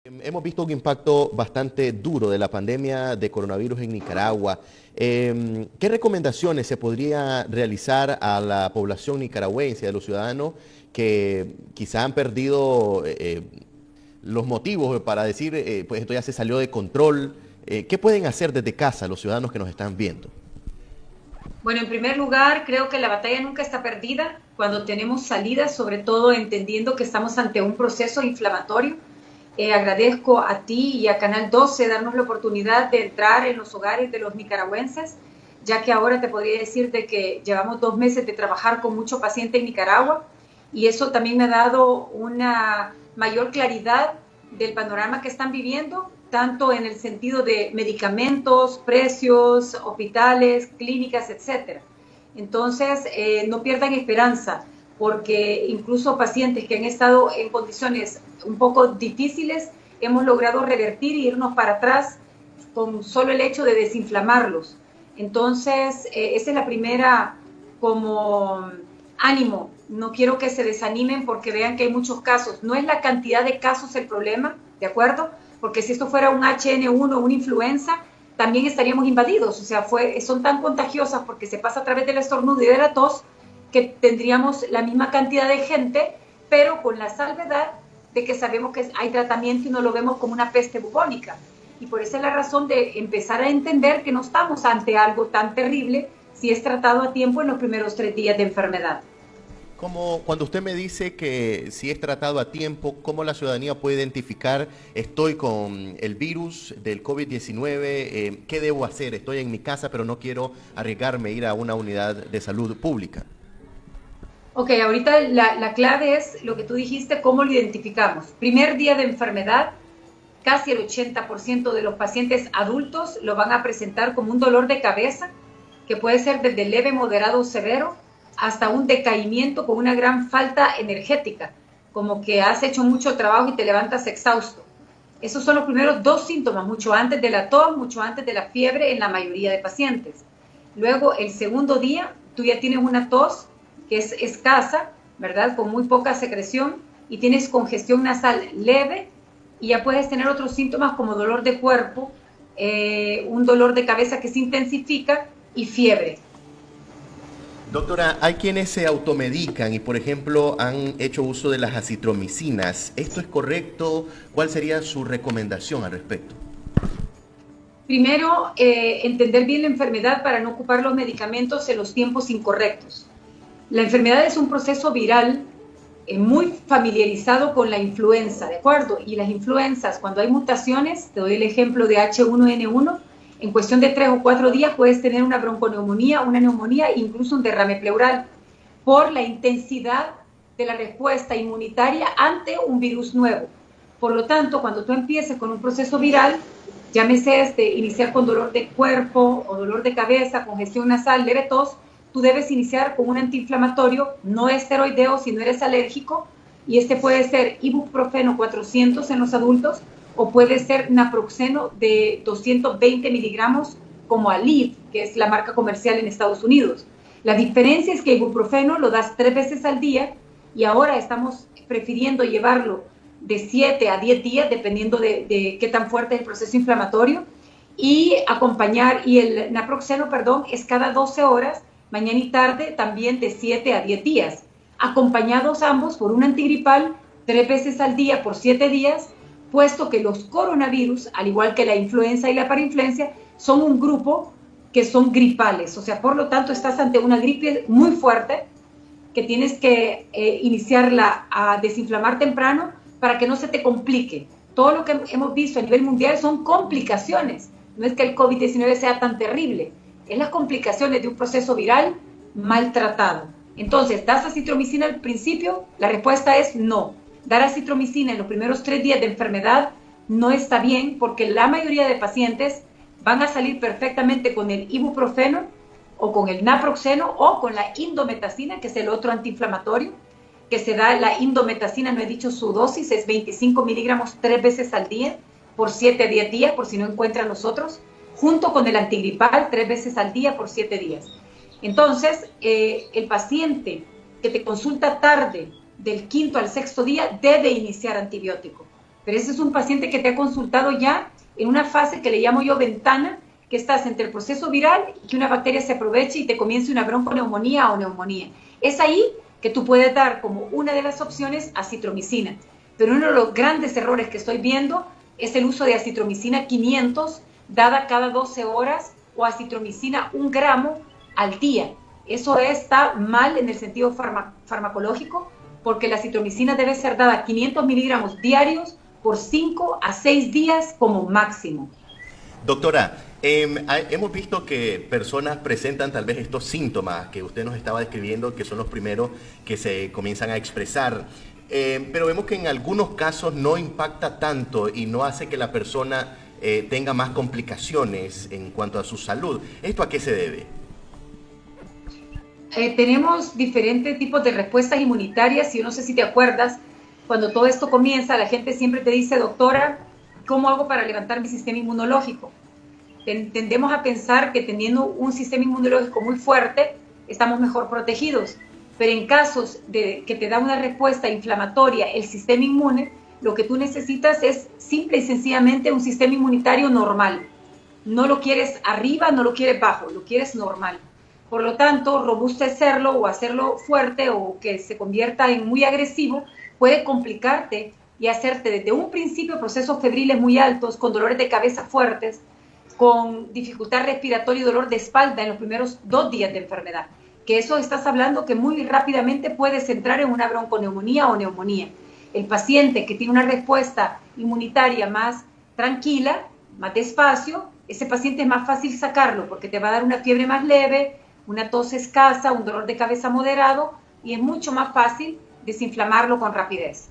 Hemos visto un impacto bastante duro de la pandemia de coronavirus en Nicaragua. ¿Qué recomendaciones se podría realizar a la población nicaragüense, a los ciudadanos que quizá han perdido los motivos para decir, pues esto ya se salió de control? ¿Qué pueden hacer desde casa los ciudadanos que nos están viendo? Bueno, en primer lugar, creo que la batalla nunca está perdida cuando tenemos salidas, sobre todo entendiendo que estamos ante un proceso inflamatorio. Agradezco a ti y a Canal 12 darnos la oportunidad de entrar en los hogares de los nicaragüenses, ya que ahora te podría decir de que llevamos 2 meses de trabajar con mucho paciente en Nicaragua y eso también me ha dado una mayor claridad del panorama que están viviendo, tanto en el sentido de medicamentos, precios, hospitales, clínicas, etcétera. Entonces, no pierdan esperanza, porque incluso pacientes que han estado en condiciones un poco difíciles, hemos logrado revertir e irnos para atrás con solo el hecho de desinflamarlos. Entonces, esa es la primera como ánimo. No quiero que se desanimen porque vean que hay muchos casos. No es la cantidad de casos el problema, ¿de acuerdo? Porque si esto fuera un HN1, una influenza, también estaríamos invadidos. O sea, son tan contagiosas porque se pasa a través del estornudo y de la tos que tendríamos la misma cantidad de gente, pero con la salvedad de que sabemos que hay tratamiento y no lo vemos como una peste bubónica. Y por esa es la razón de empezar a entender que no estamos ante algo tan terrible si es tratado a tiempo en los primeros 3 días de enfermedad. Como cuando usted me dice que si es tratado a tiempo, ¿cómo la ciudadanía puede identificar estoy con el virus del COVID-19? ¿Qué debo hacer? Estoy en mi casa, pero no quiero arriesgarme a ir a una unidad de salud pública. Ok, ahorita la clave es lo que tú dijiste, cómo lo identificamos. Primer día de enfermedad, casi el 80% de los pacientes adultos lo van a presentar como un dolor de cabeza, que puede ser desde leve, moderado o severo, hasta un decaimiento con una gran falta energética, como que has hecho mucho trabajo y te levantas exhausto. Esos son los primeros 2 síntomas, mucho antes de la tos, mucho antes de la fiebre en la mayoría de pacientes. Luego, el segundo día, tú ya tienes una tos que es escasa, ¿verdad? Con muy poca secreción y tienes congestión nasal leve y ya puedes tener otros síntomas como dolor de cuerpo, un dolor de cabeza que se intensifica y fiebre. Doctora, hay quienes se automedican y, por ejemplo, han hecho uso de las acitromicinas. ¿Esto es correcto? ¿Cuál sería su recomendación al respecto? Primero, entender bien la enfermedad para no ocupar los medicamentos en los tiempos incorrectos. La enfermedad es un proceso viral muy familiarizado con la influenza, ¿de acuerdo? Y las influencias, cuando hay mutaciones, te doy el ejemplo de H1N1, en cuestión de 3 o 4 días puedes tener una bronconeumonía, una neumonía e incluso un derrame pleural por la intensidad de la respuesta inmunitaria ante un virus nuevo. Por lo tanto, cuando tú empieces con un proceso viral, llámese iniciar con dolor de cuerpo o dolor de cabeza, congestión nasal, leve tos, tú debes iniciar con un antiinflamatorio no esteroideo si no eres alérgico, y puede ser ibuprofeno 400 en los adultos o puede ser naproxeno de 220 miligramos como Aleve, que es la marca comercial en Estados Unidos. La diferencia es que ibuprofeno lo das 3 veces al día y ahora estamos prefiriendo llevarlo de 7 a 10 días, dependiendo de qué tan fuerte es el proceso inflamatorio, y el naproxeno, es cada 12 horas, mañana y tarde, también de 7 a 10 días, acompañados ambos por un antigripal 3 veces al día por 7 días, puesto que los coronavirus, al igual que la influenza y la parainfluencia, son un grupo que son gripales. O sea, por lo tanto, estás ante una gripe muy fuerte que tienes que iniciarla a desinflamar temprano para que no se te complique. Todo lo que hemos visto a nivel mundial son complicaciones. No es que el COVID-19 sea tan terrible, es las complicaciones de un proceso viral maltratado. Entonces, ¿das acitromicina al principio? La respuesta es no. Dar acitromicina en los primeros 3 días de enfermedad no está bien porque la mayoría de pacientes van a salir perfectamente con el ibuprofeno o con el naproxeno o con la indometacina, que es el otro antiinflamatorio, que se da la indometacina, no he dicho su dosis, es 25 miligramos 3 veces al día por 7 a 10 días, por si no encuentran los otros, junto con el antigripal 3 veces al día por 7 días. Entonces, el paciente que te consulta tarde, del 5.º al 6.º día, debe iniciar antibiótico. pero ese es un paciente que te ha consultado ya en una fase que le llamo yo ventana, que estás entre el proceso viral y que una bacteria se aproveche y te comience una bronconeumonía o neumonía. Es ahí que tú puedes dar como una de las opciones acitromicina. Pero uno de los grandes errores que estoy viendo es el uso de acitromicina 500 dada cada 12 horas o acitromicina 1 gramo al día. Eso está mal en el sentido farmacológico, porque la acitromicina debe ser dada 500 miligramos diarios por 5 a 6 días como máximo. Doctora, hemos visto que personas presentan tal vez estos síntomas que usted nos estaba describiendo, que son los primeros que se comienzan a expresar, pero vemos que en algunos casos no impacta tanto y no hace que la persona tenga más complicaciones en cuanto a su salud. ¿Esto a qué se debe? Tenemos diferentes tipos de respuestas inmunitarias y yo no sé si te acuerdas, cuando todo esto comienza, la gente siempre te dice, doctora, ¿cómo hago para levantar mi sistema inmunológico? Tendemos a pensar que teniendo un sistema inmunológico muy fuerte, estamos mejor protegidos. Pero en casos de que te da una respuesta inflamatoria el sistema inmune, lo que tú necesitas es simple y sencillamente un sistema inmunitario normal. No lo quieres arriba, no lo quieres bajo, lo quieres normal. Por lo tanto, robustecerlo o hacerlo fuerte o que se convierta en muy agresivo puede complicarte y hacerte desde un principio procesos febriles muy altos, con dolores de cabeza fuertes, con dificultad respiratoria y dolor de espalda en los primeros 2 días de enfermedad. Que eso estás hablando que muy rápidamente puedes entrar en una bronconeumonía o neumonía. El paciente que tiene una respuesta inmunitaria más tranquila, más despacio, ese paciente es más fácil sacarlo porque te va a dar una fiebre más leve, una tos escasa, un dolor de cabeza moderado y es mucho más fácil desinflamarlo con rapidez.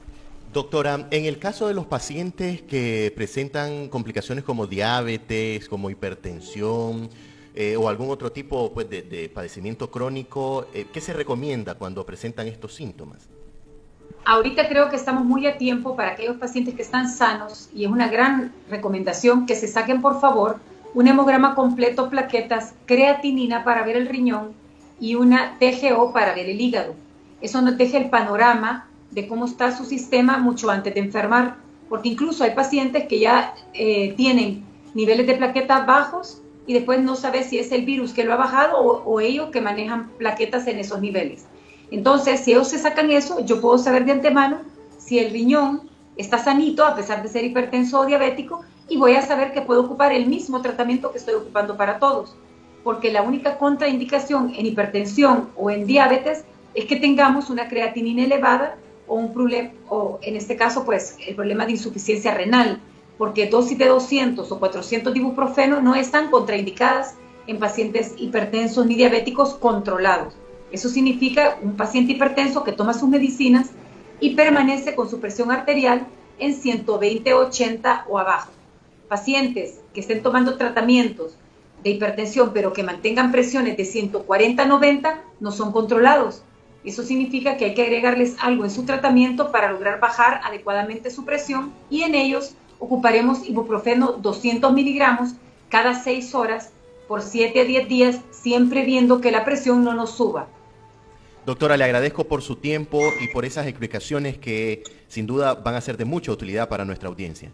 Doctora, en el caso de los pacientes que presentan complicaciones como diabetes, como hipertensión o algún otro tipo pues, de padecimiento crónico, ¿qué se recomienda cuando presentan estos síntomas? Ahorita creo que estamos muy a tiempo para aquellos pacientes que están sanos y es una gran recomendación que se saquen por favor un hemograma completo, plaquetas, creatinina para ver el riñón y una TGO para ver el hígado. Eso nos deja el panorama de cómo está su sistema mucho antes de enfermar, porque incluso hay pacientes que ya tienen niveles de plaquetas bajos y después no sabe si es el virus que lo ha bajado o ellos que manejan plaquetas en esos niveles. Entonces, si ellos se sacan eso, yo puedo saber de antemano si el riñón está sanito a pesar de ser hipertenso o diabético y voy a saber que puedo ocupar el mismo tratamiento que estoy ocupando para todos, porque la única contraindicación en hipertensión o en diabetes es que tengamos una creatinina elevada o un problema, o en este caso pues el problema de insuficiencia renal, porque dosis de 200 o 400 de ibuprofeno no están contraindicadas en pacientes hipertensos ni diabéticos controlados. Eso significa un paciente hipertenso que toma sus medicinas y permanece con su presión arterial en 120/80 o abajo. Pacientes que estén tomando tratamientos de hipertensión pero que mantengan presiones de 140/90 no son controlados. Eso significa que hay que agregarles algo en su tratamiento para lograr bajar adecuadamente su presión y en ellos ocuparemos ibuprofeno 200 miligramos cada 6 horas por 7 a 10 días, siempre viendo que la presión no nos suba. Doctora, le agradezco por su tiempo y por esas explicaciones que sin duda van a ser de mucha utilidad para nuestra audiencia.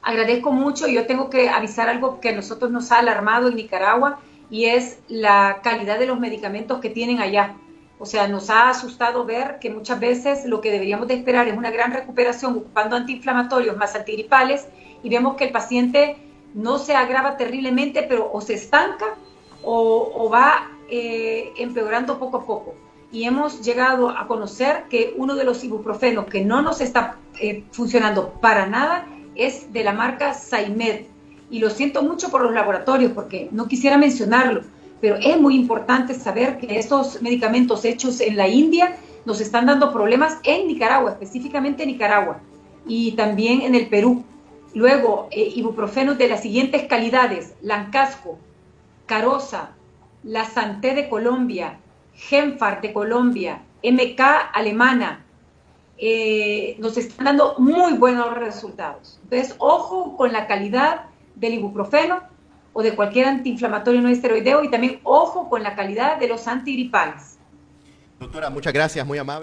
Agradezco mucho. Yo tengo que avisar algo que a nosotros nos ha alarmado en Nicaragua y es la calidad de los medicamentos que tienen allá. O sea, nos ha asustado ver que muchas veces lo que deberíamos de esperar es una gran recuperación ocupando antiinflamatorios más antigripales y vemos que el paciente no se agrava terriblemente, pero o se estanca o va empeorando poco a poco. Y hemos llegado a conocer que uno de los ibuprofenos que no nos está funcionando para nada es de la marca Saimed. Y lo siento mucho por los laboratorios porque no quisiera mencionarlo, pero es muy importante saber que estos medicamentos hechos en la India nos están dando problemas en Nicaragua, específicamente en Nicaragua, y también en el Perú. Luego, ibuprofenos de las siguientes calidades: Lancasco, Carosa, La Santé de Colombia, Genfar de Colombia, MK alemana, nos están dando muy buenos resultados. Entonces, ojo con la calidad del ibuprofeno o de cualquier antiinflamatorio no esteroideo y también ojo con la calidad de los antigripales. Doctora, muchas gracias, muy amable.